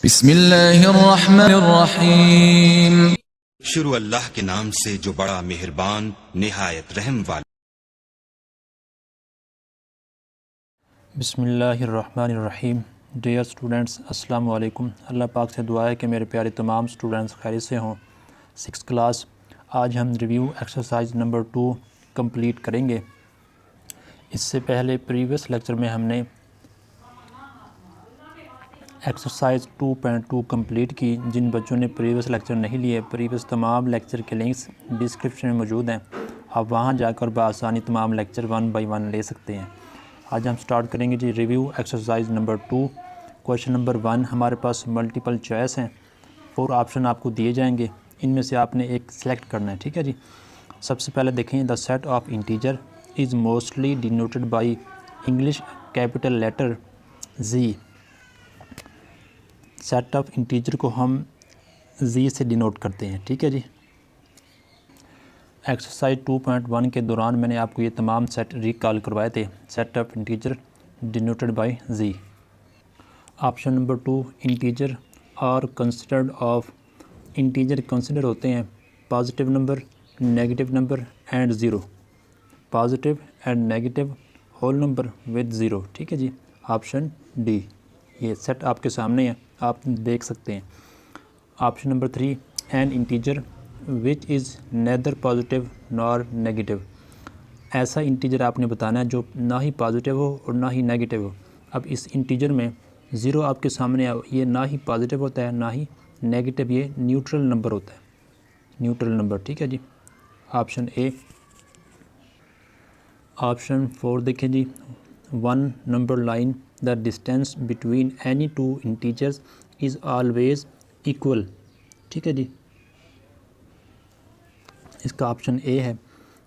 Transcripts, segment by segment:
बिस्मिल्लाहिर्रहमानिर्रहीम। शुरू अल्लाह के नाम से जो बड़ा मेहरबान निहायत रहम वाला। बिस्मिल्लाहिर्रहमानिर्रहीम। डियर स्टूडेंट्स, अस्सलाम वालेकुम। अल्लाह पाक से दुआ है कि मेरे प्यारे तमाम स्टूडेंट्स खैरियत से हों। 6th क्लास, आज हम रिव्यू एक्सरसाइज नंबर 2 कंप्लीट करेंगे। इससे पहले प्रीवियस लेक्चर में हमने एक्सरसाइज 2.2 कंप्लीट की। जिन बच्चों ने प्रीवियस लेक्चर नहीं लिए, प्रीवियस तमाम लेक्चर के लिंक्स डिस्क्रिप्शन में मौजूद हैं, आप वहां जाकर बआसानी तमाम लेक्चर 1 बाई 1 ले सकते हैं। आज हम स्टार्ट करेंगे जी review exercise number 2। Question number 1 हमारे पास मल्टीपल चॉइस हैं। 4 ऑप्शन आपको दिए जाएंगे, इनमें से आपने एक सेलेक्ट करना है। ठीक है जी। सबसे पहले देखें, the set of integer is mostly denoted by English capital letter G. Set of integer को हम जी से डिनोट करते हैं। ठीक है जी। एक्सरसाइज 2.1 के दौरान मैंने आपको ये तमाम सेट रिकॉल करवाए थे। Set of integer denoted by Z. Option number 2, integer are considered of. Integer consider होते हैं positive number, negative number and zero. Positive and negative whole number with zero. ठीक है जी। Option D. ये set आपके सामने है, आप देख सकते हैं। Option number 3, an integer which is neither positive nor negative. ऐसा इंटीजर आपने बताना है जो ना ही पॉजिटिव हो और ना ही नेगेटिव हो। अब इस इंटीजर में ज़ीरो आपके सामने है, ये ना ही पॉजिटिव होता है ना ही नेगेटिव, ये न्यूट्रल नंबर होता है, न्यूट्रल नंबर। ठीक है जी। Option A. ऑप्शन 4 देखें जी, 1 number line, the distance between any two integers is always equal. ठीक है जी। इसका ऑप्शन ए है,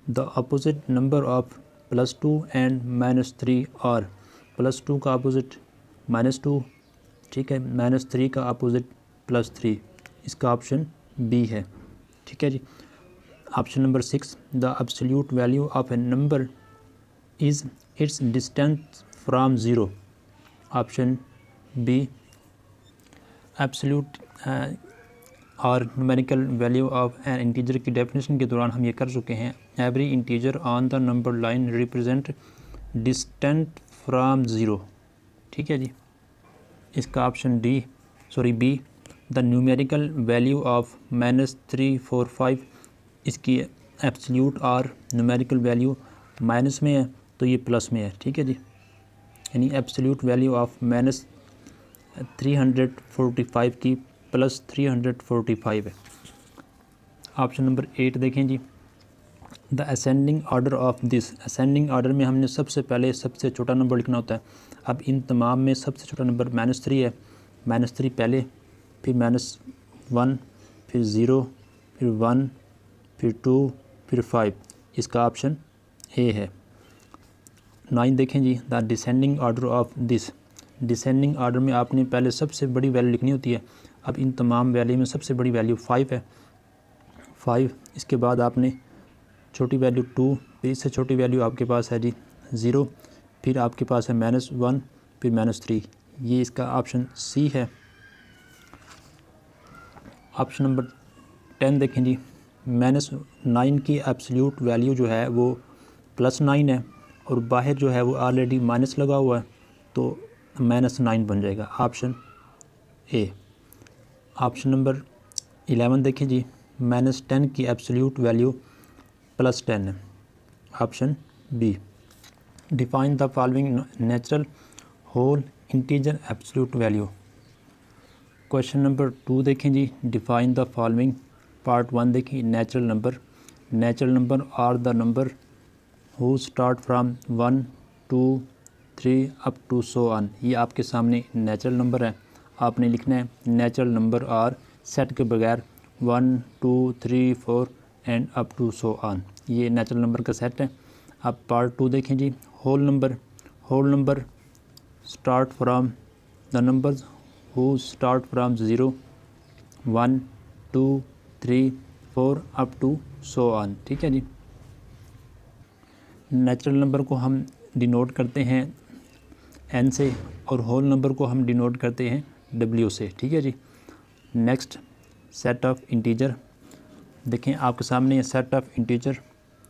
the opposite number of +2 and -3 और +2 का अपोजिट -2। ठीक है, -3 का अपोजिट +3। इसका ऑप्शन बी है। ठीक है जी। Option number 6, the absolute value of a number is its distance from zero. Option B. Absolute और numerical value of an integer की डेफिनेशन के दौरान हम ये कर चुके हैं। Every integer on the number line represent distant from zero. ठीक है जी। इसका option B, the numerical value of -345। इसकी एब्सोल्यूट और न्यूमेरिकल वैल्यू माइनस में है तो ये प्लस में है। ठीक है जी। यानी एब्सोल्यूट वैल्यू ऑफ -345 की +345 है। ऑप्शन नंबर 8 देखें जी, the ascending order of this. Ascending order में हमने सबसे पहले सबसे छोटा नंबर लिखना होता है। अब इन तमाम में सबसे छोटा नंबर -3 है। -3 पहले, फिर -1, फिर 0, फिर 1, फिर 2, फिर 5। इसका ऑप्शन ए है। 9 देखें जी, the descending order of this. Descending order में आपने पहले सबसे बड़ी वैल्यू लिखनी होती है। अब इन तमाम वैल्यू में सबसे बड़ी वैल्यू 5 है, 5। इसके बाद आपने छोटी वैल्यू 2, फिर इससे छोटी वैल्यू आपके पास है जी 0, फिर आपके पास है -1, फिर -3। ये इसका ऑप्शन सी है। ऑप्शन नंबर 10 देखें जी, -9 की एब्सोल्यूट वैल्यू जो है वो +9 है और बाहर जो है वो ऑलरेडी माइनस लगा हुआ है तो -9 बन जाएगा। Option A. ऑप्शन नंबर 11 देखें जी, -10 की एब्सोल्यूट वैल्यू +10 है। Option B. Define the following natural whole integer absolute value. Question number 2 देखें जी, डिफाइन द फॉलोइंग। पार्ट 1 देखें, natural number. Natural number are the number who start from 1, 2, 3 up to so on. ये आपके सामने natural number है। आपने लिखना है नेचुरल नंबर आर सेट के बगैर 1, 2, 3, 4 and up to so on. ये नेचुरल नंबर का सेट है। अब पार्ट 2 देखें जी, whole number. Whole number start from the numbers who start from 0, 1, 2, 3, 4 up to so on. ठीक है जी। नेचुरल नंबर को हम डिनोट करते हैं एन से और होल नंबर को हम डिनोट करते हैं W से, ठीक है जी। नेक्स्ट सेट ऑफ इंटीजर, देखें आपके सामने ये सेट ऑफ इंटीजर,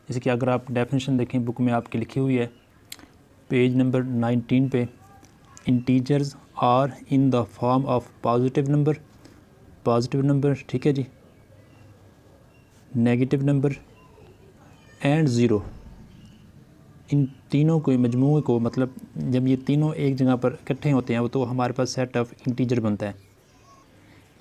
इसकी अगर आप डेफिनेशन देखें बुक में आपकी लिखी हुई है पेज नंबर 19 पे, integers are in the form of positive number, ठीक है जी, नेगेटिव नंबर एंड ज़ीरो। इन तीनों को मजमूए को, मतलब जब ये तीनों एक जगह पर इकट्ठे होते हैं तो हमारे पास सेट ऑफ इंटीजर बनता है।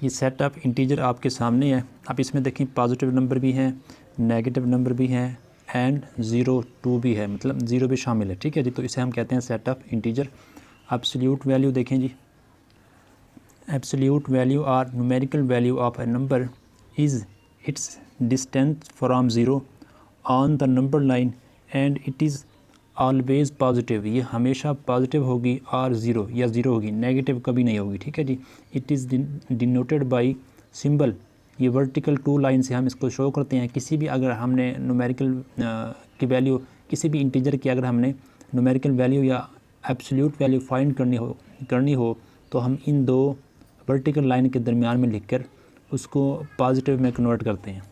ये सेट ऑफ इंटीजर आपके सामने है। आप इसमें देखें पॉजिटिव नंबर भी हैं, नेगेटिव नंबर भी हैं एंड 0 2 भी है, मतलब 0 भी शामिल है, ठीक है जी। तो इसे हम कहते हैं set of integer. Absolute value देखें जी, absolute value or numerical value of a number is its distance from 0 on the number line and it is always positive. ये हमेशा पॉजिटिव होगी और ज़ीरो या ज़ीरो होगी, नेगेटिव कभी नहीं होगी, ठीक है जी। It is denoted by symbol, ये वर्टिकल 2 लाइन से हम इसको शो करते हैं। किसी भी अगर हमने न्यूमेरिकल की वैल्यू, किसी भी इंटीजर की अगर हमने न्यूमेरिकल वैल्यू या एब्सोल्यूट वैल्यू फाइंड करनी हो तो हम इन दो वर्टिकल लाइन के दरमियान में लिखकर उसको पॉजिटिव में कन्वर्ट करते हैं।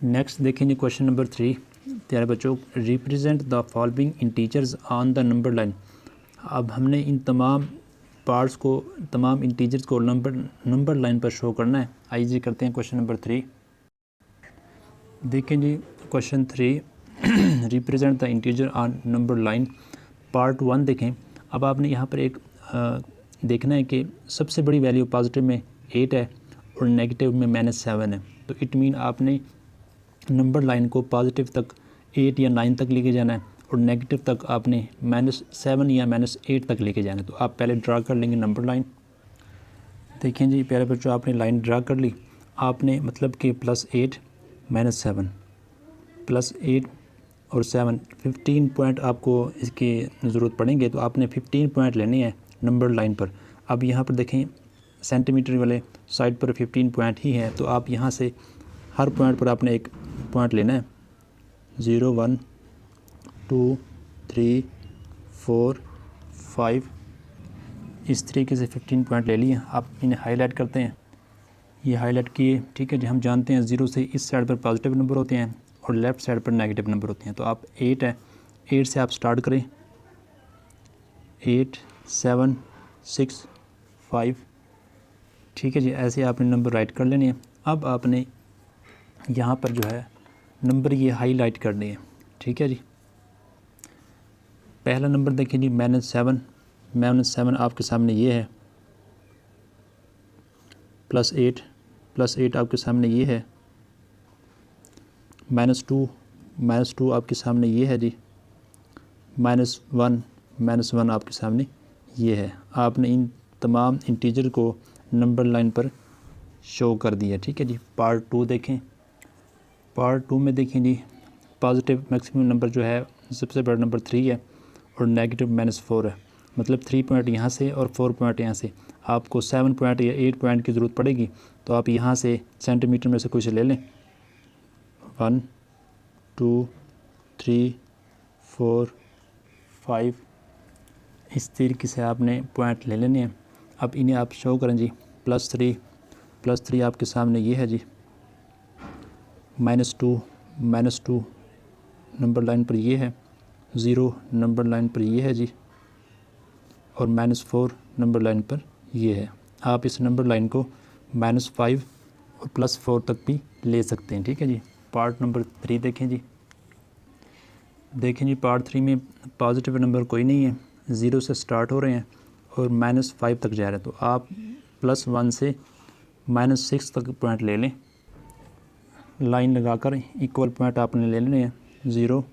नेक्स्ट देखेंगे क्वेश्चन नंबर 3 प्यारे बच्चों, represent the following integers on the number line. अब हमने इन तमाम पार्ट्स को, तमाम इंटीजर्स को नंबर लाइन पर शो करना है। आइए जी करते हैं क्वेश्चन नंबर 3। देखें जी question 3, represent the integer on number line, part 1 देखें। अब आपने यहाँ पर एक देखना है कि सबसे बड़ी वैल्यू पॉजिटिव में 8 है और नेगेटिव में -7 है। तो इट मीन आपने नंबर लाइन को पॉजिटिव तक 8 या 9 तक लेके जाना है और नेगेटिव तक आपने -7 या -8 तक लेके जाना है। तो आप पहले ड्रा कर लेंगे नंबर लाइन। देखें जी प्यारे बच्चों, आपने लाइन ड्रा कर ली। आपने मतलब कि +8 -7 +8 और 7 15 पॉइंट आपको इसकी ज़रूरत पड़ेंगे। तो आपने 15 पॉइंट लेने हैं नंबर लाइन पर। अब यहाँ पर देखें सेंटीमीटर वाले साइड पर 15 पॉइंट ही है, तो आप यहाँ से हर पॉइंट पर आपने एक पॉइंट लेना है। 0 1 2 3 4 5, इस तरीके से 15 पॉइंट ले लिए। आप इन्हें हाईलाइट करते हैं, ये हाईलाइट किए, ठीक है जी। हम जानते हैं 0 से इस साइड पर पॉजिटिव नंबर होते हैं और लेफ़्ट साइड पर नेगेटिव नंबर होते हैं। तो आप 8 है, 8 से आप स्टार्ट करें, 8 7 6 5, ठीक है जी। ऐसे आपने नंबर राइट कर लेने हैं। अब आपने यहाँ पर जो है नंबर ये हाईलाइट करने हैं, ठीक है जी। पहला नंबर देखिए जी -7 आपके सामने ये है, +8 आपके सामने ये है, -2 आपके सामने ये है जी, -1 आपके सामने ये है। आपने इन तमाम इंटीजर को नंबर लाइन पर शो कर दिया, ठीक है जी। पार्ट 2 देखें। पार्ट 2 में देखें जी, पॉजिटिव मैक्सिमम नंबर जो है सबसे बड़ा नंबर 3 है और नेगेटिव -4 है, मतलब 3 पॉइंट यहाँ से और 4 पॉइंट यहाँ से। आपको 7 पॉइंट या 8 पॉइंट की ज़रूरत पड़ेगी, तो आप यहाँ से सेंटीमीटर में से कुछ ले लें। 1 2 3 4 5, इस तरीके से आपने पॉइंट ले लेने हैं। अब इन्हें आप शो करें जी। +3 आपके सामने ये है जी, -2 नंबर लाइन पर ये है, 0 नंबर लाइन पर ये है जी, और -4 नंबर लाइन पर ये है। आप इस नंबर लाइन को -5 और +4 तक भी ले सकते हैं, ठीक है जी। पार्ट नंबर 3 देखें जी। पार्ट 3 में पॉजिटिव नंबर कोई नहीं है, 0 से स्टार्ट हो रहे हैं और -5 तक जा रहे हैं। तो आप +1 से -6 तक पॉइंट ले लें, लाइन लगाकर इक्वल पॉइंट आपने ले लेने हैं। 0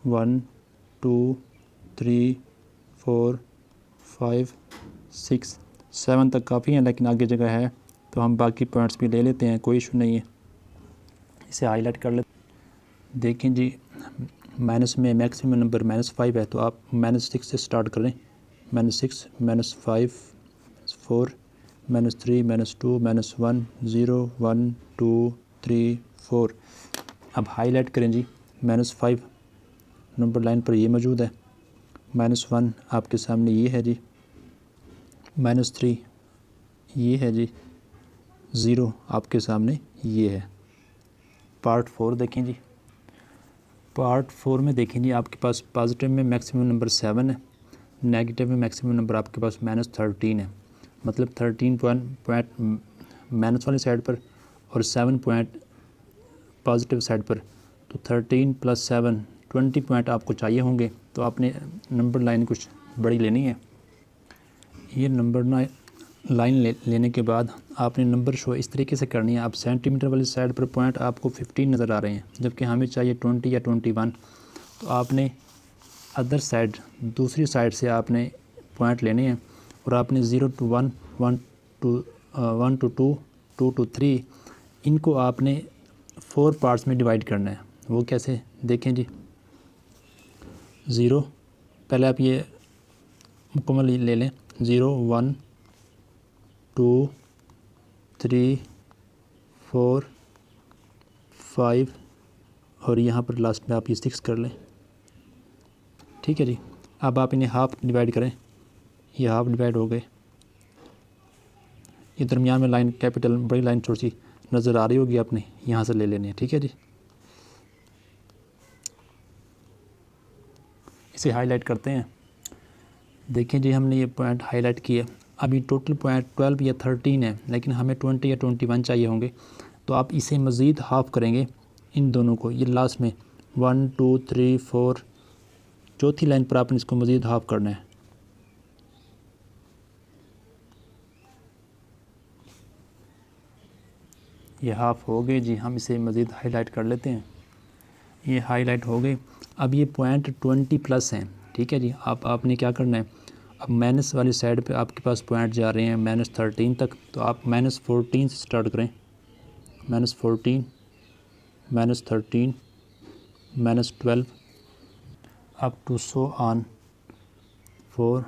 1 2 3 4 5 6 7 तक काफ़ी हैं, लेकिन आगे जगह है तो हम बाकी पॉइंट्स भी ले लेते हैं, कोई इशू नहीं है। इसे हाईलाइट कर लेते। देखें जी, माइनस में मैक्सिमम नंबर -5 है, तो आप -6 से स्टार्ट करें। -6 -5 4 -3 -2 -1 0 1 2 3 4। अब हाईलाइट करें जी, -5 नंबर लाइन पर ये मौजूद है, -1 आपके सामने ये है जी, -3 ये है जी 0 आपके सामने ये है। पार्ट 4 देखें जी। पार्ट 4 में देखें जी, आपके पास पॉजिटिव में मैक्सिमम नंबर 7 है, नेगेटिव में मैक्सिमम नंबर आपके पास -13 है। मतलब 13 पॉइंट माइनस वाली साइड पर और 7 पॉइंट पॉजिटिव साइड पर। तो 13 + 7 20 पॉइंट आपको चाहिए होंगे। तो आपने नंबर लाइन कुछ बड़ी लेनी है। ये नंबर लाइन लेने के बाद आपने नंबर शो इस तरीके से करनी है। आप सेंटीमीटर वाली साइड पर पॉइंट आपको 15 नज़र आ रहे हैं, जबकि हमें चाहिए 20 या 21। तो आपने अदर साइड, दूसरी साइड से आपने पॉइंट लेने हैं और आपने 0 to 1, 1 to 2, 2 to 3 इनको आपने 4 पार्ट्स में डिवाइड करना है। वो कैसे देखें जी। 0 पहले आप ये मुकम्मल ले लें। 0 1 2 3 4 5 और यहाँ पर लास्ट में आप ये 6 कर लें। ठीक है जी। अब आप इन्हें हाफ डिवाइड करें। ये हाफ डिवाइड हो गए। ये दरमियान में लाइन कैपिटल बड़ी लाइन थोड़ी सी नज़र आ रही होगी, आपने यहाँ से ले लेनी है। ठीक है जी। इसे हाईलाइट करते हैं। देखें जी, हमने ये पॉइंट हाईलाइट किया। अभी टोटल पॉइंट 12 या 13 है, लेकिन हमें 20 या 21 चाहिए होंगे। तो आप इसे मज़ीद हाफ़ करेंगे इन दोनों को। ये लास्ट में 1 2 3 4 चौथी लाइन पर आपने इसको मज़ीद हाफ़ करना है। ये हाफ़ हो गए जी। हम इसे मज़ीद हाईलाइट कर लेते हैं। ये हाईलाइट हो गए। अब ये पॉइंट 20+ हैं। ठीक है जी। आपने क्या करना है, अब माइनस वाली साइड पे आपके पास पॉइंट जा रहे हैं -13 तक। तो आप -14 से स्टार्ट करें। -14 -13 -12 up to so on 4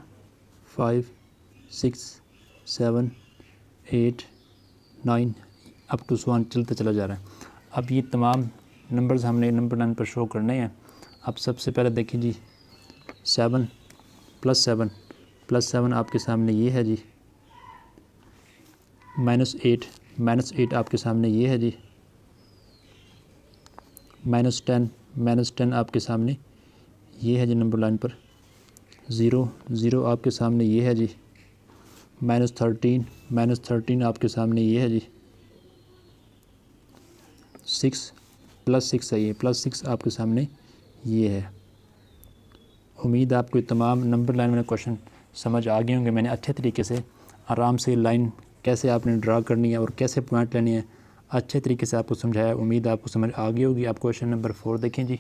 5 6 7 8 9 up to so on चलते चला जा रहा है। अब ये तमाम नंबर्स हमने नंबर लाइन पर शो करने हैं। अब सबसे पहले देखिए जी, 7 + 7 आपके सामने ये है जी। -8 आपके सामने ये है जी। -10 आपके सामने ये है जी नंबर लाइन पर। 0 आपके सामने ये है जी। -13 आपके सामने ये है जी। 6 +6 है ये, +6 आपके सामने ये है। उम्मीद है आपको तमाम नंबर लाइन में क्वेश्चन समझ आ गए होंगे। मैंने अच्छे तरीके से आराम से लाइन कैसे आपने ड्रा करनी है और कैसे पॉइंट लेने हैं अच्छे तरीके से आपको समझाया। उम्मीद है आपको समझ आ गई होगी। आप क्वेश्चन नंबर 4 देखें जी।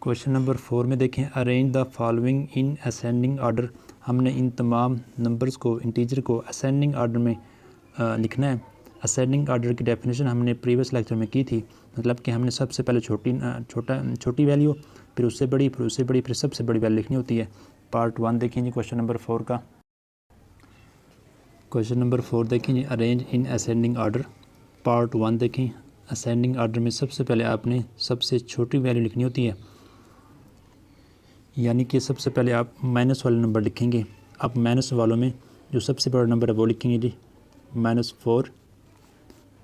क्वेश्चन नंबर 4 में देखें, arrange the following in ascending order. हमने इन तमाम नंबर्स को, इंटीजर को असेंडिंग आर्डर में लिखना है। असेंडिंग आर्डर की डेफिनेशन हमने प्रीवियस लेक्चर में की थी। मतलब कि हमने सबसे पहले छोटी वैल्यू, फिर उससे बड़ी, फिर उससे बड़ी, फिर सबसे बड़ी वैल्यू लिखनी होती है। पार्ट 1 देखें जी क्वेश्चन नंबर 4 का। क्वेश्चन नंबर 4 देखें जी, arrange in ascending order. Part 1 देखें। असेंडिंग आर्डर में सबसे पहले आपने सबसे छोटी वैल्यू लिखनी होती है, यानी कि सबसे पहले आप माइनस वाले नंबर लिखेंगे। अब माइनस वालों में जो सबसे बड़ा नंबर है वो लिखेंगे जी। -4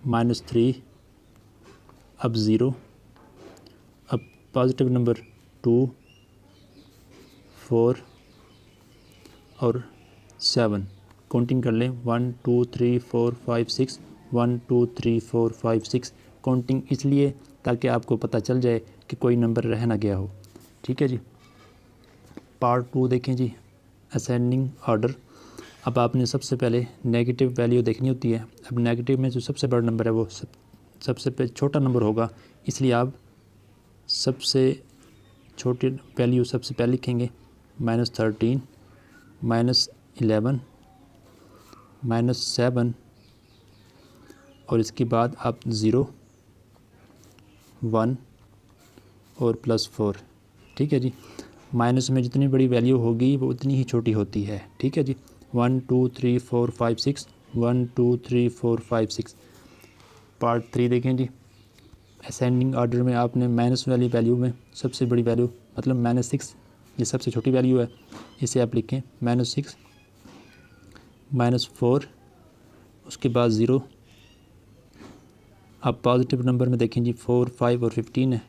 -3 अब 0, अब पॉजिटिव नंबर 2 4 और 7 काउंटिंग कर लें। 1 2 3 4 5 6 1 2 3 4 5 6 काउंटिंग इसलिए ताकि आपको पता चल जाए कि कोई नंबर रह ना गया हो। ठीक है जी। पार्ट 2 देखें जी, असेंडिंग आर्डर। अब आपने सबसे पहले नेगेटिव वैल्यू देखनी होती है। अब नेगेटिव में जो सबसे बड़ा नंबर है वो सबसे छोटा नंबर होगा, इसलिए आप सबसे छोटी वैल्यू सबसे पहले लिखेंगे। -13 -11 -7 और इसके बाद आप 0 1 और +4। ठीक है जी। माइनस में जितनी बड़ी वैल्यू होगी वो उतनी ही छोटी होती है। ठीक है जी। 1 2 3 4 5 6 1 2 3 4 5 6। पार्ट 3 देखें जी। असेंडिंग आर्डर में आपने माइनस वाली वैल्यू में सबसे बड़ी वैल्यू मतलब -6, ये सबसे छोटी वैल्यू है, इसे आप लिखें। -6 -4 उसके बाद 0। अब पॉजिटिव नंबर में देखें जी 4, 5 और 15 है।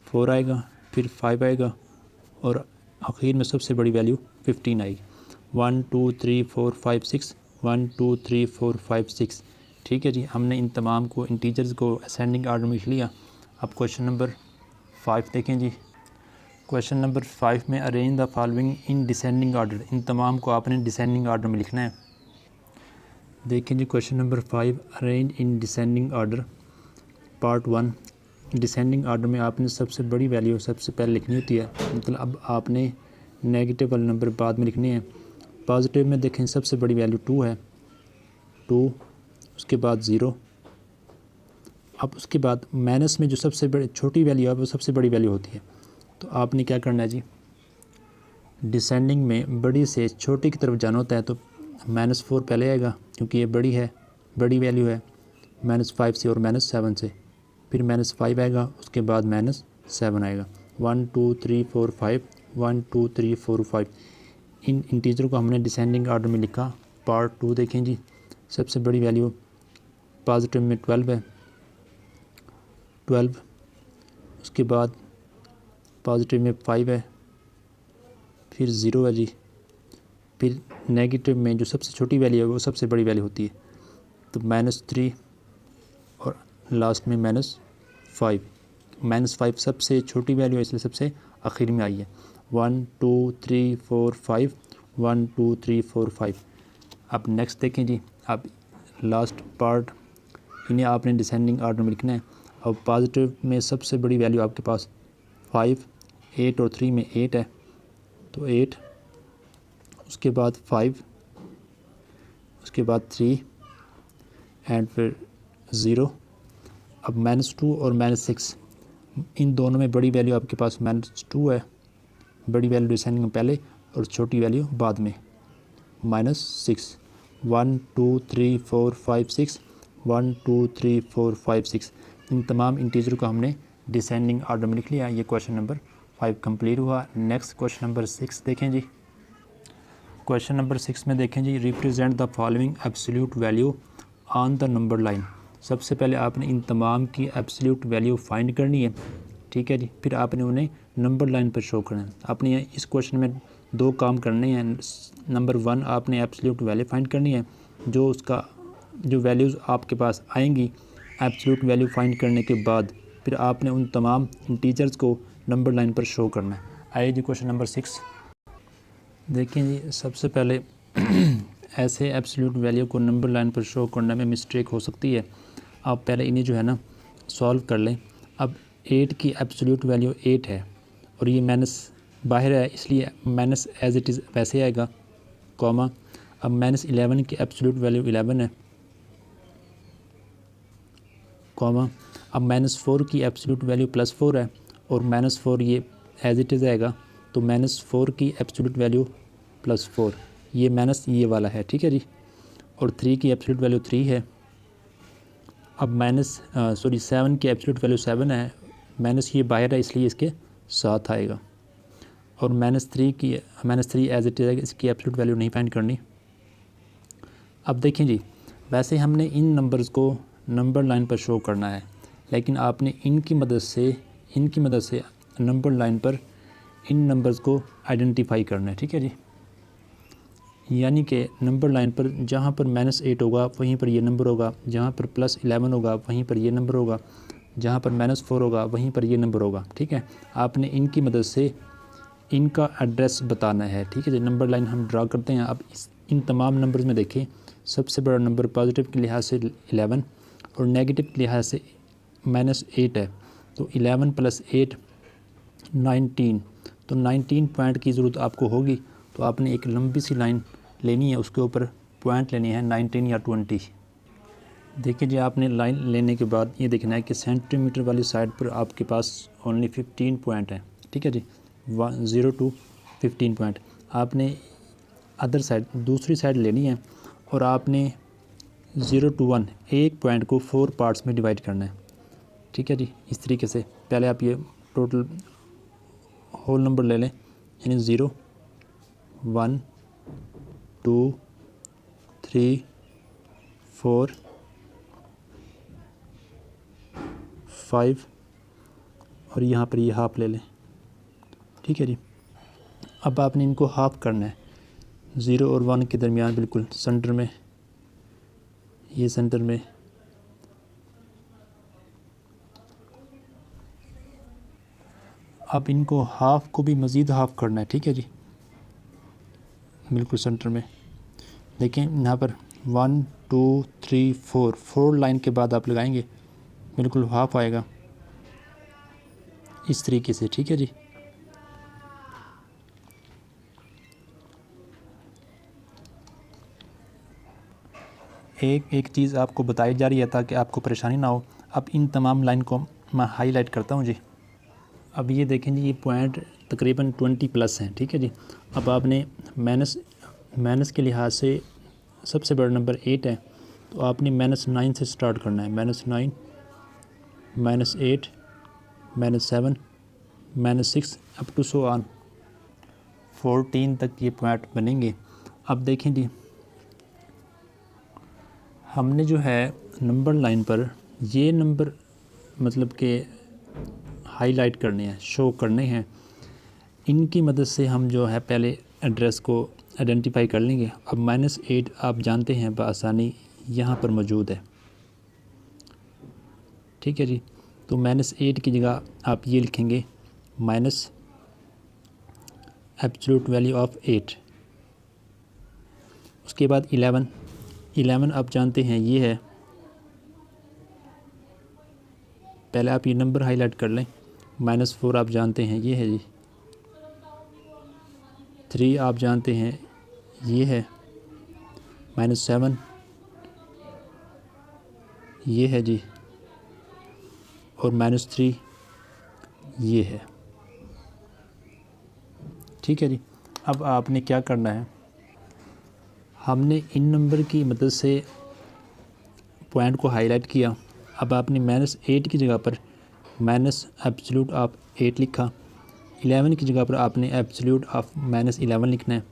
4 आएगा, फिर 5 आएगा और आखिर में सबसे बड़ी वैल्यू 15 आएगी। 1 2 3 4 5 6, 1 2 3 4 5 6। ठीक है जी, हमने इन तमाम को इंटीजर्स को असेंडिंग आर्डर में लिख लिया। अब क्वेश्चन नंबर 5 देखें जी। क्वेश्चन नंबर 5 में arrange the following in descending order, इन तमाम को आपने डिसेंडिंग आर्डर में लिखना है। देखें जी question number 5, arrange in descending order part 1। Descending order में आपने सबसे बड़ी वैल्यू सबसे पहले लिखनी होती है, मतलब अब आपने नेगेटिव वाले नंबर बाद में लिखने हैं। पॉजिटिव में देखें सबसे बड़ी वैल्यू 2 है, 2, उसके बाद 0। अब उसके बाद माइनस में जो सबसे बड़ी छोटी वैल्यू है वो सबसे बड़ी वैल्यू होती है। तो आपने क्या करना है जी, डिसेंडिंग में बड़ी से छोटी की तरफ जाना होता है, तो -4 पहले आएगा क्योंकि ये बड़ी है, बड़ी वैल्यू है, -5 से और -7 से, फिर -5 आएगा, उसके बाद -7 आएगा। 1 2 3 4 5, 1 2 3 4 5। इन इंटीजर को हमने डिसेंडिंग आर्डर में लिखा। पार्ट 2 देखें जी, सबसे बड़ी वैल्यू पॉजिटिव में 12 है, 12, उसके बाद पॉजिटिव में 5 है, फिर 0 है जी, फिर नेगेटिव में जो सबसे छोटी वैल्यू है वो सबसे बड़ी वैल्यू होती है, तो -3 और लास्ट में -5। -5 सबसे छोटी वैल्यू है इसलिए सबसे आखिर में आई है। 1 2 3 4 5, 1 2 3 4 5। अब नेक्स्ट देखें जी, अब लास्ट पार्ट इन्हें आपने डिसेंडिंग आर्डर में लिखना है। अब पॉजिटिव में सबसे बड़ी वैल्यू आपके पास 5, 8 और 3 में 8 है, तो 8, उसके बाद 5, उसके बाद 3 एंड फिर 0। अब -2 और -6, इन दोनों में बड़ी वैल्यू आपके पास -2 है, बड़ी वैल्यू डिसेंडिंग में पहले और छोटी वैल्यू बाद में, -6। 1 2 3 4 5 6, 1 2 3 4 5 6। इन तमाम इंटीजर को हमने डिसेंडिंग आर्डर में लिख लिया। ये क्वेश्चन नंबर 5 कंप्लीट हुआ। नेक्स्ट क्वेश्चन नंबर 6 देखें जी। क्वेश्चन नंबर 6 में देखें जी, represent the following absolute value on the number line. सबसे पहले आपने इन तमाम की एब्सोल्यूट वैल्यू फाइंड करनी है, ठीक है जी, फिर आपने उन्हें नंबर लाइन पर शो करना है। आपने इस क्वेश्चन में 2 काम करने हैं। नंबर 1 आपने एब्सोल्यूट वैल्यू फाइंड करनी है, जो उसका जो वैल्यूज़ आपके पास आएंगी एब्सोल्यूट वैल्यू फाइंड करने के बाद फिर आपने उन तमाम इंटीजर्स को नंबर लाइन पर शो करना है। आइए जी क्वेश्चन नंबर 6 देखें जी। सबसे पहले ऐसे एब्सोल्यूट वैल्यू को नंबर लाइन पर शो करने में मिस्टेक हो सकती है। आप पहले इन्हें जो है ना सॉल्व कर लें। अब 8 की एब्सोल्यूट वैल्यू 8 है और ये माइनस बाहर है, इसलिए माइनस एज इट इज़ वैसे आएगा, कॉमा। अब -11 की एब्सोल्यूट वैल्यू 11 है, कॉमा। अब -4 की एब्सोल्यूट वैल्यू +4 है और -4 ये एज इट इज़ आएगा, तो -4 की एब्सोल्यूट वैल्यू +4, ये माइनस ये वाला है, ठीक है जी। और 3 की एब्सोल्यूट वैल्यू 3 है। अब 7 की एब्सोल्यूट वैल्यू 7 है, माइनस ये बाहर है इसलिए इसके साथ आएगा। और -3 एज इट इज़ आएगा, इसकी एब्सोल्यूट वैल्यू नहीं फाइंड करनी। अब देखें जी, वैसे हमने इन नंबर्स को नंबर लाइन पर शो करना है, लेकिन आपने इनकी मदद से नंबर लाइन पर इन नंबर्स को आइडेंटिफाई करना है, ठीक है जी। यानी कि नंबर लाइन पर जहाँ पर -8 होगा वहीं पर ये नंबर होगा, जहाँ पर +11 होगा वहीं पर ये नंबर होगा, जहाँ पर -4 होगा वहीं पर ये नंबर होगा, ठीक है। आपने इनकी मदद से इनका एड्रेस बताना है, ठीक है जी। नंबर लाइन हम ड्रा करते हैं। अब इन तमाम नंबर्स में देखें, सबसे बड़ा नंबर पॉजिटिव के लिहाज से 11 और नेगेटिव के लिहाज से -8 है, तो 11 + 8 19, तो 19 पॉइंट की ज़रूरत आपको होगी। तो आपने एक लंबी सी लाइन लेनी है, उसके ऊपर पॉइंट लेनी है 19 या 20। देखिए जी, आपने लाइन लेने के बाद ये देखना है कि सेंटीमीटर वाली साइड पर आपके पास ओनली 15 पॉइंट है, ठीक है जी, 0 to 15 पॉइंट। आपने अदर साइड दूसरी साइड लेनी है और आपने 0 to 1 एक पॉइंट को 4 पार्ट्स में डिवाइड करना है, ठीक है जी। इस तरीके से पहले आप ये टोटल होल नंबर ले लें, यानी 0 1 2 3 4 5 और यहाँ पर ये हाफ ले लें, ठीक है जी। अब आपने इनको हाफ करना है 0 और 1 के दरमियान, बिल्कुल सेंटर में, ये सेंटर में। अब इनको हाफ को भी मज़ीद हाफ करना है, ठीक है जी, बिल्कुल सेंटर में। देखें यहाँ पर 1 2 3 4 लाइन के बाद आप लगाएंगे, बिल्कुल हाफ आएगा इस तरीके से, ठीक है जी। एक चीज़ आपको बताई जा रही है ताकि आपको परेशानी ना हो। अब इन तमाम लाइन को मैं हाईलाइट करता हूँ जी। अब ये देखें जी, ये पॉइंट तकरीबन 20 प्लस हैं, ठीक है जी। अब आपने माइनस के लिहाज से सबसे बड़ा नंबर 8 है, तो आपने -9 से स्टार्ट करना है। -9 -8 -7 -6 अप टू सो ऑन 14 तक ये पॉइंट बनेंगे। अब देखें जी, हमने जो है नंबर लाइन पर ये नंबर मतलब के हाईलाइट करने हैं, शो करने हैं। इनकी मदद से हम जो है पहले एड्रेस को आइडेंटिफाई कर लेंगे। अब -8 आप जानते हैं बआसानी यहाँ पर मौजूद है, ठीक है जी। तो -8 की जगह आप ये लिखेंगे माइनस एब्सोल्यूट वैल्यू ऑफ 8। उसके बाद 11 आप जानते हैं ये है, पहले आप ये नंबर हाईलाइट कर लें। -4 आप जानते हैं ये है जी। 3 आप जानते हैं ये है। -7 ये है जी, और -3 ये है, ठीक है जी। अब आपने क्या करना है, हमने इन नंबर की मदद से पॉइंट को हाईलाइट किया। अब आपने -8 की जगह पर माइनस एब्सोल्यूट ऑफ 8 लिखा। 11 की जगह पर आपने एब्सोल्यूट ऑफ -11 लिखना है।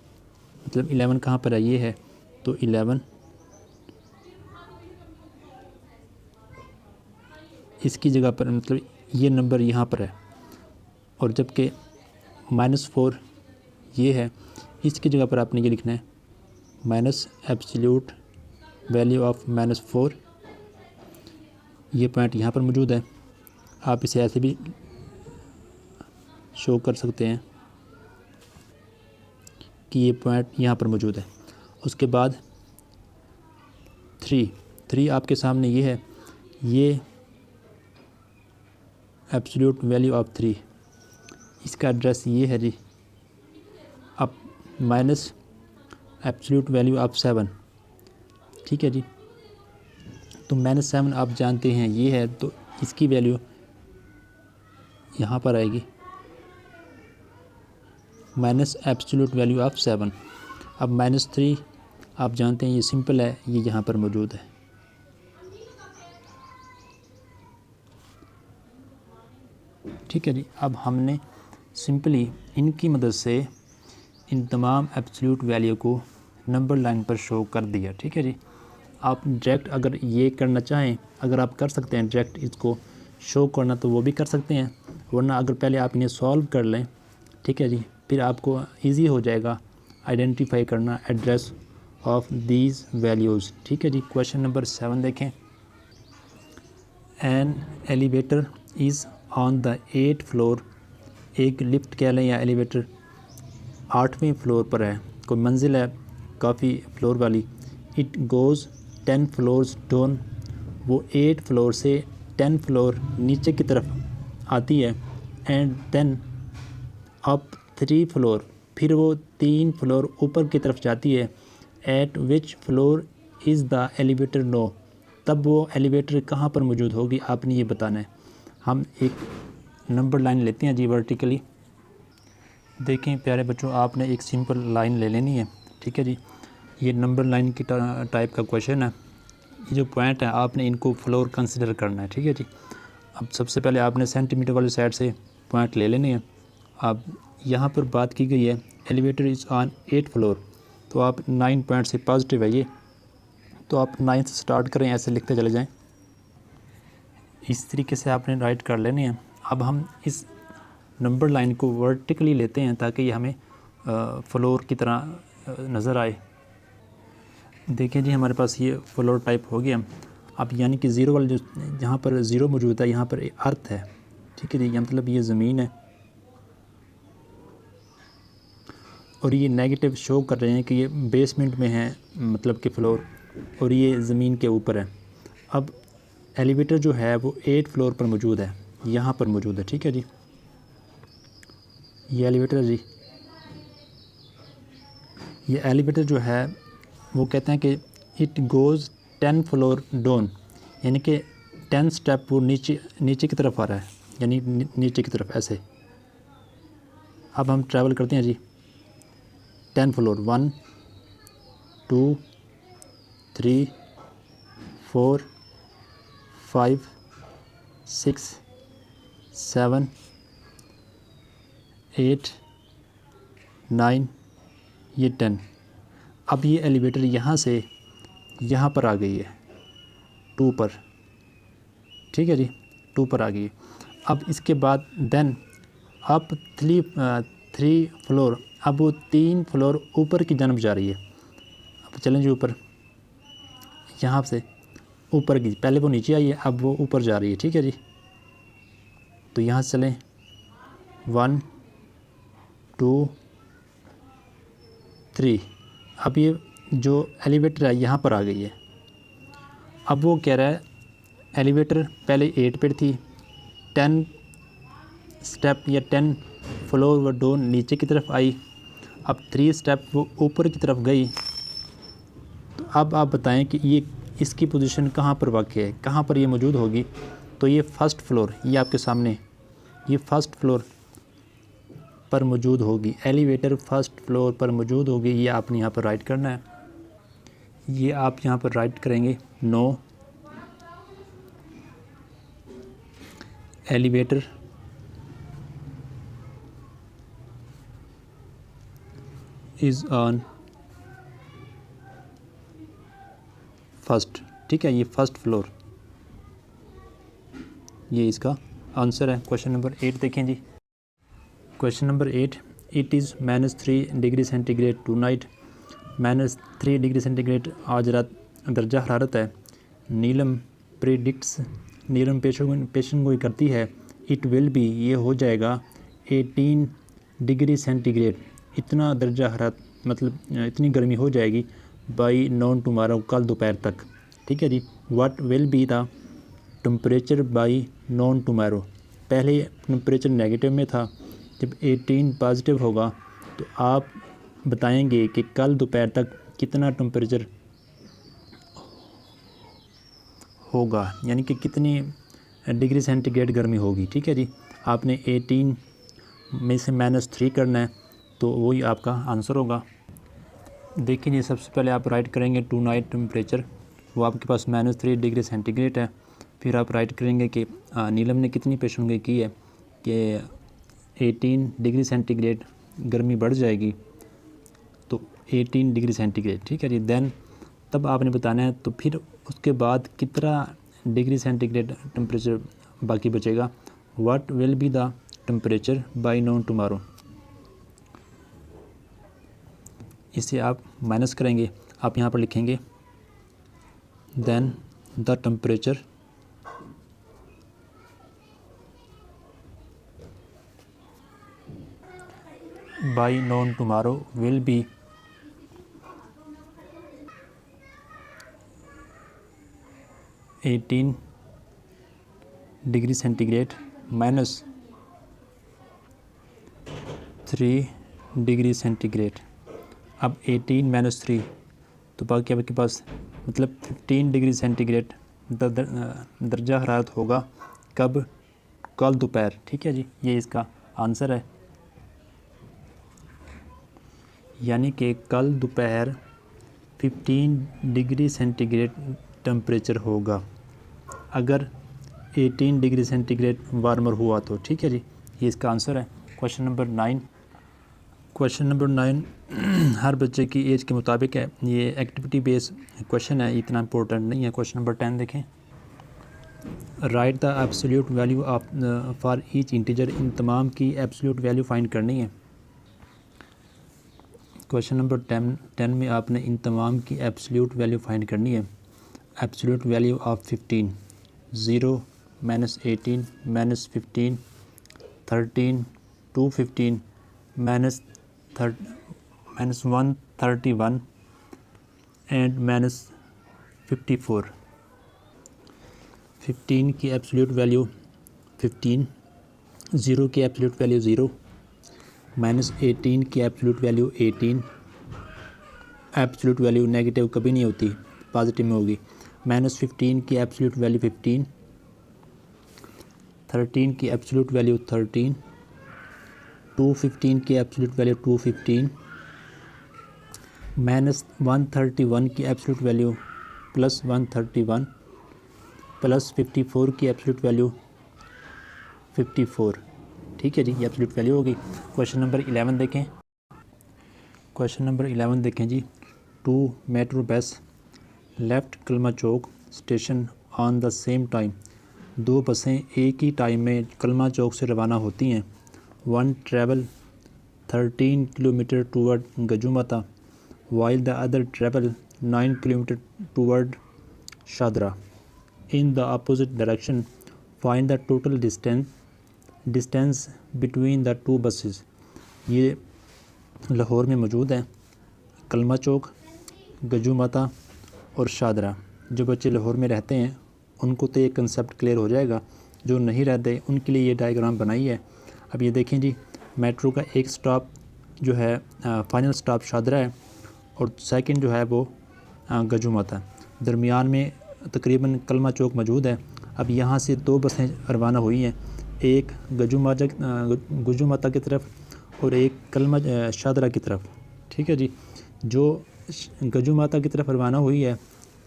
मतलब 11 कहाँ पर है, ये है, तो 11 इसकी जगह पर, मतलब ये नंबर यहाँ पर है। और जबकि -4 ये है, इसकी जगह पर आपने ये लिखना है माइनस एब्सोल्यूट वैल्यू ऑफ -4। ये पॉइंट यहाँ पर मौजूद है। आप इसे ऐसे भी शो कर सकते हैं कि ये पॉइंट यहाँ पर मौजूद है। उसके बाद 3 आपके सामने ये है, ये एब्सोल्यूट वैल्यू ऑफ 3, इसका एड्रेस ये है जी। अब माइनस एब्सोल्यूट वैल्यू ऑफ 7, ठीक है जी। तो -7 आप जानते हैं ये है, तो इसकी वैल्यू यहाँ पर आएगी माइनस एब्सोल्यूट वैल्यू ऑफ 7। अब -3 आप जानते हैं ये सिंपल है, ये यहाँ पर मौजूद है। ठीक है जी। अब हमने सिंपली इनकी मदद से इन तमाम एब्सोल्यूट वैल्यू को नंबर लाइन पर शो कर दिया। ठीक है जी। आप डायरेक्ट अगर ये करना चाहें, अगर आप कर सकते हैं डायरेक्ट इसको शो करना, तो वो भी कर सकते हैं, वरना अगर पहले आप इन्हें सॉल्व कर लें, ठीक है जी, फिर आपको इजी हो जाएगा आइडेंटिफाई करना एड्रेस ऑफ दीज वैल्यूज़। ठीक है जी। क्वेश्चन नंबर 7 देखें। An elevator is on the 8th floor. एक लिफ्ट कह लें या एलिवेटर 8वें फ्लोर पर है, कोई मंजिल है काफ़ी फ्लोर वाली। It goes 10 floors down. वो 8 फ्लोर से 10 फ्लोर नीचे की तरफ आती है। एंड देन अप 3 फ्लोर, फिर वो 3 फ्लोर ऊपर की तरफ जाती है। At which floor is the elevator now. तब वो एलिवेटर कहाँ पर मौजूद होगी, आपने ये बताना है। हम एक नंबर लाइन लेते हैं जी वर्टिकली। देखें प्यारे बच्चों, आपने एक सिंपल लाइन ले लेनी है। ठीक है जी। ये नंबर लाइन की टाइप का क्वेश्चन है। ये जो पॉइंट है आपने इनको फ्लोर कंसिडर करना है। ठीक है जी। अब सबसे पहले आपने सेंटीमीटर वाली साइड से पॉइंट ले लेने हैं। अब यहाँ पर बात की गई है elevator is on 8th floor, तो आप 9 पॉइंट से पॉजिटिव है ये, तो आप 9 से स्टार्ट करें, ऐसे लिखते चले जाएं। इस तरीके से आपने राइट कर लेने हैं। अब हम इस नंबर लाइन को वर्टिकली लेते हैं ताकि ये हमें फ्लोर की तरह नज़र आए। देखिए जी, हमारे पास ये फ्लोर टाइप हो गया। अब यानी कि ज़ीरो वाले जो जहाँ पर ज़ीरो मौजूद है यहाँ पर अर्थ है, ठीक है जी, या मतलब ये ज़मीन है और ये नेगेटिव शो कर रहे हैं कि ये बेसमेंट में है, मतलब कि फ्लोर, और ये ज़मीन के ऊपर है। अब एलिवेटर जो है वो 8 फ्लोर पर मौजूद है, यहाँ पर मौजूद है, ठीक है जी। ये एलिवेटर है जी, ये एलिवेटर जो है वो कहते हैं कि इट गोज़ 10 फ्लोर डाउन, यानी कि 10 स्टेप वो नीचे की तरफ आ रहा है, यानी नीचे की तरफ ऐसे। अब हम ट्रैवल करते हैं जी 10 फ्लोर, 1 2 3 4 5 6 7 8 9, ये 10। अब ये एलिवेटर यहाँ से यहाँ पर आ गई है 2 पर, ठीक है जी, 2 पर आ गई है। अब इसके बाद देन अप 3 फ्लोर, अब वो 3 फ्लोर ऊपर की जानब जा रही है। अब चलें जी ऊपर, यहाँ से ऊपर की, पहले वो नीचे आई है, अब वो ऊपर जा रही है, ठीक है जी। तो यहाँ से चलें 1 2 3। अब ये जो एलिवेटर है यहाँ पर आ गई है। अब वो कह रहा है एलिवेटर पहले 8 पर थी, 10 स्टेप या 10 फ्लोर व डाउन नीचे की तरफ आई, अब 3 स्टेप वो ऊपर की तरफ गई। तो अब आप बताएं कि ये इसकी पोजीशन कहाँ पर वाक़ई है, कहाँ पर ये मौजूद होगी। तो ये फर्स्ट फ्लोर, ये आपके सामने, ये फर्स्ट फ्लोर पर मौजूद होगी, एलिवेटर फर्स्ट फ्लोर पर मौजूद होगी। ये आपने यहाँ पर राइट करना है। ये आप यहाँ पर राइट करेंगे 9 एलिवेटर इज़ ऑन फर्स्ट, ठीक है, ये फर्स्ट फ्लोर, ये इसका आंसर है। क्वेश्चन नंबर 8 देखें जी। Question number 8, it is -3 degree centigrade tonight. -3 degree centigrade आज रात दर्जा हरारत है। नीलम प्रिडिक्ट्स, नीलम पेशन गोई करती है, इट विल बी, ये हो जाएगा 18 डिग्री सेंटीग्रेड, इतना दर्जा हरारत मतलब इतनी गर्मी हो जाएगी बाई नॉन टुमारो, कल दोपहर तक, ठीक है जी। What will be the temperature by noon tomorrow, पहले टेम्परेचर नेगेटिव में था, जब 18 पॉजिटिव होगा तो आप बताएंगे कि कल दोपहर तक कितना टेम्परेचर होगा, यानी कि कितनी डिग्री सेंटीग्रेड गर्मी होगी, ठीक है जी। आपने 18 में से -3 करना है, तो वही आपका आंसर होगा। देखिए जी, सबसे पहले आप राइट करेंगे टू नाइट टेम्परेचर, वो आपके पास -3 डिग्री सेंटीग्रेड है। फिर आप राइट करेंगे कि नीलम ने कितनी पेशेंगोई की है कि 18 डिग्री सेंटीग्रेड गर्मी बढ़ जाएगी, तो 18 डिग्री सेंटीग्रेड, ठीक है जी। देन तब आपने बताना है, तो फिर उसके बाद कितना डिग्री सेंटीग्रेड टेम्परेचर बाकी बचेगा। What will be the temperature by noon tomorrow, इसे आप माइनस करेंगे, आप यहाँ पर लिखेंगे then the temperature by noon tomorrow will be 18 degree centigrade -3 degree centigrade. अब 18 - 3, तो बाकी आपके पास मतलब 15 डिग्री सेंटीग्रेड दर्जा हरारत होगा कब, कल दोपहर, ठीक है जी। ये इसका आंसर है, यानी कि कल दोपहर 15 डिग्री सेंटीग्रेड टेम्परेचर होगा अगर 18 डिग्री सेंटीग्रेड वार्मर हुआ तो, ठीक है जी। ये इसका आंसर है। क्वेश्चन नंबर 9, क्वेश्चन नंबर 9 हर बच्चे की एज के मुताबिक है। ये एक्टिविटी बेस्ड क्वेश्चन है, इतना इंपॉर्टेंट नहीं है। क्वेश्चन नंबर 10 देखें। Write the absolute value of for each integer. इन तमाम की एब्सोल्यूट वैल्यू फाइंड करनी है। क्वेश्चन नंबर 10 में आपने इन तमाम की एब्सोल्यूट वैल्यू फाइंड करनी है। Absolute value of 15, 0, -18, -15, 13, 215, -131 and -54। 15 की एब्सोल्यूट वैल्यू 15, 0 की एब्सोल्यूट वैल्यू 0, -18 की absolute value 18। Absolute value negative कभी नहीं होती, पॉजिटिव में होगी। -15 की एब्सोल्यूट वैल्यू 15, 13 की एब्सोल्यूट वैल्यू 13, 215 की एब्सोल्यूट वैल्यू 215, -131 की एब्सोल्यूट वैल्यू +131, +54 की एब्सोल्यूट वैल्यू 54। ठीक है जी, ये एब्सोल्यूट वैल्यू होगी। क्वेश्चन नंबर 11 देखें। क्वेश्चन नंबर 11 देखें जी। 2 metro bus left Kalma Chowk station on the same time. 2 बसें एक ही टाइम में कलमा चौक से रवाना होती हैं। 1 travel 13 kilometre toward Gajumata while the other travel 9 kilometre toward Shahdara in the opposite direction. Find the total distance between the 2 buses. ये लाहौर में मौजूद है। कलमा चौक, गजुमाता और शादरा। जो बच्चे लाहौर में रहते हैं उनको तो ये कंसेप्ट क्लियर हो जाएगा, जो नहीं रहते उनके लिए ये डायग्राम बनाई है। अब ये देखें जी, मेट्रो का एक स्टॉप जो है फाइनल स्टॉप शादरा है और सेकंड जो है वो गजुमाता। दरमियान में तकरीबन कलमा चौक मौजूद है। अब यहाँ से 2 बसें रवाना हुई हैं, एक गजुमाता की तरफ और एक कलमा शादरा की तरफ। ठीक है जी, जो गजुमाता की तरफ रवाना हुई है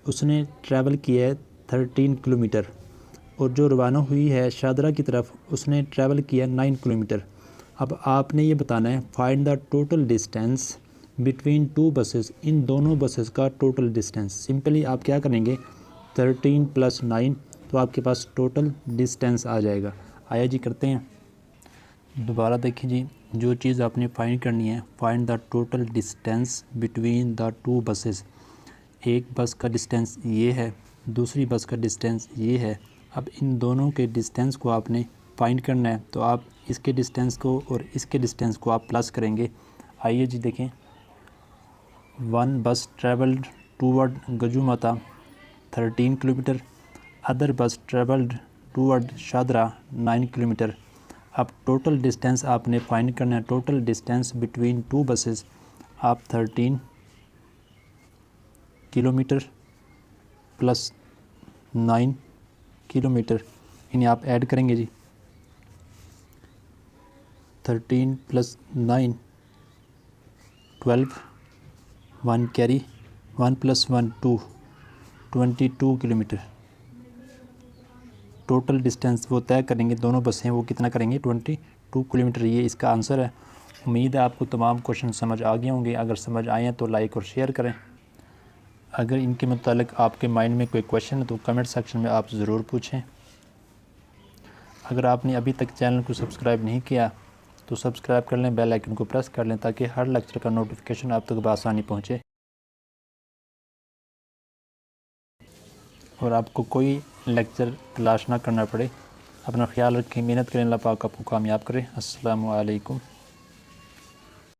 उसने ट्रैवल किया है 13 किलोमीटर और जो रवाना हुई है शादरा की तरफ उसने ट्रैवल किया 9 किलोमीटर। अब आपने ये बताना है find the total distance between 2 buses. इन दोनों बसेस का टोटल डिस्टेंस। सिंपली आप क्या करेंगे, 13 + 9 तो आपके पास टोटल डिस्टेंस आ जाएगा। आया जी, करते हैं। दोबारा देखिए जी, जो चीज़ आपने फाइंड करनी है, find the total distance between the 2 buses. एक बस का डिस्टेंस ये है, दूसरी बस का डिस्टेंस ये है। अब इन दोनों के डिस्टेंस को आपने फाइंड करना है, तो आप इसके डिस्टेंस को और इसके डिस्टेंस को आप प्लस करेंगे। आइए जी देखें। 1 बस ट्रैवल्ड टूवर्ड गजुमाता 13 किलोमीटर, अदर बस ट्रैवल्ड टूवर्ड शादरा 9 किलोमीटर। अब टोटल डिस्टेंस आपने फाइंड करना है। टोटल डिस्टेंस बिटवीन 2 बसेस आप 13 किलोमीटर + 9 किलोमीटर, इन्हें आप ऐड करेंगे जी। 13 + 9 12, 1 कैरी, 1 + 1 2, 22 किलोमीटर। टोटल डिस्टेंस वो तय करेंगे, दोनों बसें वो कितना करेंगे, 22 किलोमीटर। ये इसका आंसर है। उम्मीद है आपको तमाम क्वेश्चन समझ आ गए होंगे। अगर समझ आए हैं तो लाइक और शेयर करें। अगर इनके मुतालिक आपके माइंड में कोई क्वेश्चन है तो कमेंट सेक्शन में आप ज़रूर पूछें। अगर आपने अभी तक चैनल को सब्सक्राइब नहीं किया तो सब्सक्राइब कर लें, बेल आइकन को प्रेस कर लें ताकि हर लेक्चर का नोटिफिकेशन आप तक बआसानी पहुँचे और आपको कोई लेक्चर तलाश ना करना पड़े। अपना ख्याल रखें, मेहनत करें, अल्लाह पाक आपको कामयाब करे। अस्सलामु अलैकुम।